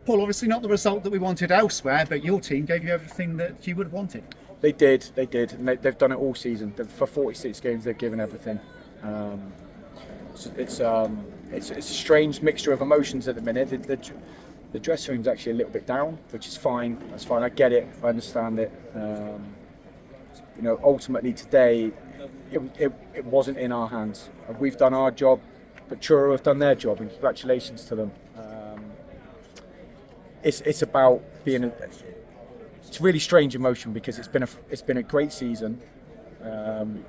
Paul, obviously not the result that we wanted elsewhere, but your team gave you everything that you would have wanted. They did, and they've done it all season. For 46 games, they've given everything. Um, it's a strange mixture of emotions at the minute. The dressing room's actually a little bit down, which is fine. That's fine. I get it. I understand it. Ultimately today, it wasn't in our hands. We've done our job, but Truro have done their job, and congratulations to them. It's about being it's a really strange emotion because it's been a great season.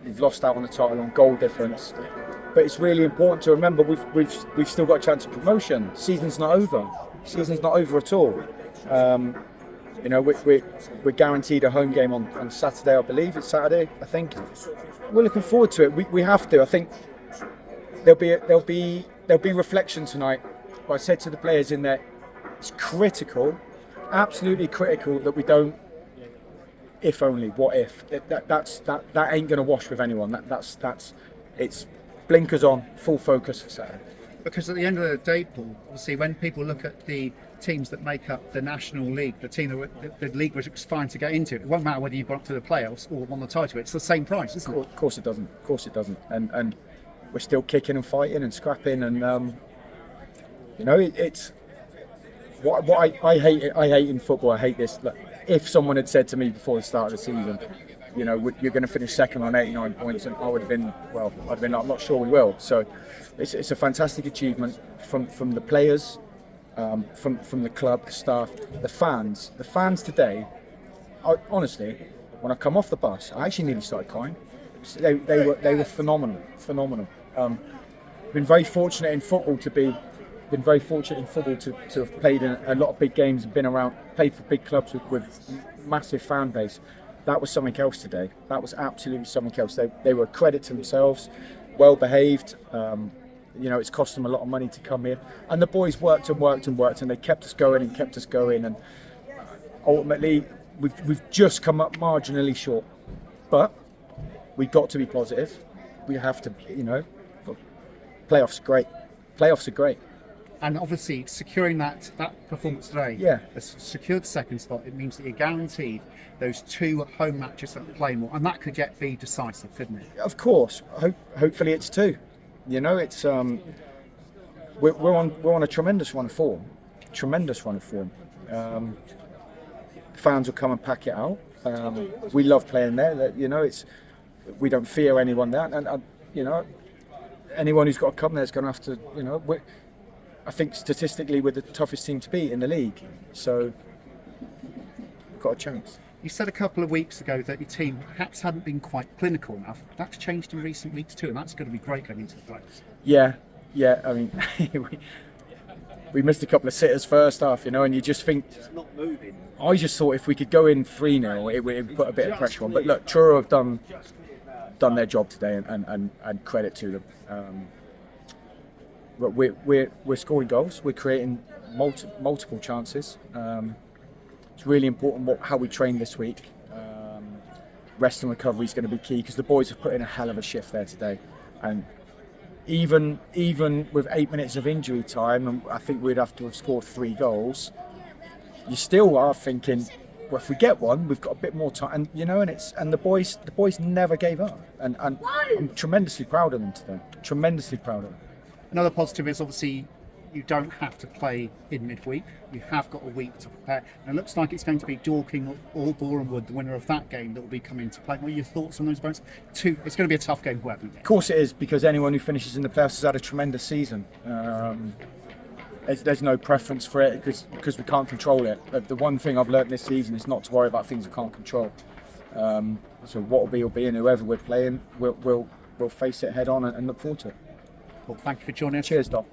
We've lost out on the title on goal difference, but it's really important to remember we've still got a chance of promotion. Season's not over. Season's not over at all. We're guaranteed a home game on Saturday, I believe. It's Saturday, I think. We're looking forward to it. We have to. I think there'll be reflection tonight. But I said to the players in there, it's critical, absolutely critical that we don't. If only, what if? That ain't going to wash with anyone. That's it's blinkers on, full focus for Saturday. Because at the end of the day, Paul, obviously when people look at the teams that make up the National League, the team that the league was aspiring to get into, it won't matter whether you've got up to the playoffs or won the title. It's the same price, isn't it? Of course it doesn't. Of course it doesn't. And we're still kicking and fighting and scrapping, and it's what I hate. I hate in football. I hate this. Look, if someone had said to me before the start of the season, you're going to finish second on 89 points, and I would have been, I'm not sure we will. So it's a fantastic achievement from the players, from the club, the staff, the fans. The fans today, honestly, when I come off the bus, I actually nearly started crying. They were phenomenal. Been very fortunate in football to have played in a lot of big games and played for big clubs with massive fan base. That was something else today. That was absolutely something else. They were a credit to themselves, well behaved. It's cost them a lot of money to come here, and the boys worked, and they kept us going. And ultimately, we've just come up marginally short, but we got to be positive. We have to, playoffs are great. And obviously, securing that performance today, has secured second spot. It means that you're guaranteed those two home matches that play more, and that could yet be decisive, couldn't it? Of course. Hopefully, it's two. It's we're on a tremendous run of form. Fans will come and pack it out. We love playing there. We don't fear anyone there, and anyone who's got to come there is going to have to. I think statistically we're the toughest team to beat in the league, so we've got a chance. You said a couple of weeks ago that your team perhaps hadn't been quite clinical enough. That's changed in recent weeks too, and that's going to be great going into the playoffs. Yeah. I mean, we missed a couple of sitters first half, and you just think. It's not moving. I just thought if we could go in 3-0, it would put a bit of pressure on. But look, Truro have done their job today, and credit to them. But we're scoring goals. We're creating multiple chances. It's really important how we train this week. Rest and recovery is going to be key because the boys have put in a hell of a shift there today. And even with 8 minutes of injury time, and I think we'd have to have scored 3 goals. You still are thinking, well, if we get one, we've got a bit more time. And the boys never gave up. And I'm tremendously proud of them today. Tremendously proud of them. Another positive is obviously you don't have to play in midweek. You have got a week to prepare. And it looks like it's going to be Dorking or Borehamwood, the winner of that game, that will be coming into play. What are your thoughts on those both? It's going to be a tough game, whoever. Of course it is, because anyone who finishes in the playoffs has had a tremendous season. There's no preference for it because we can't control it. The one thing I've learned this season is not to worry about things we can't control. So what will be, and whoever we're playing, we'll face it head on and look forward to it. Well, thank you for joining us. Cheers, Dom.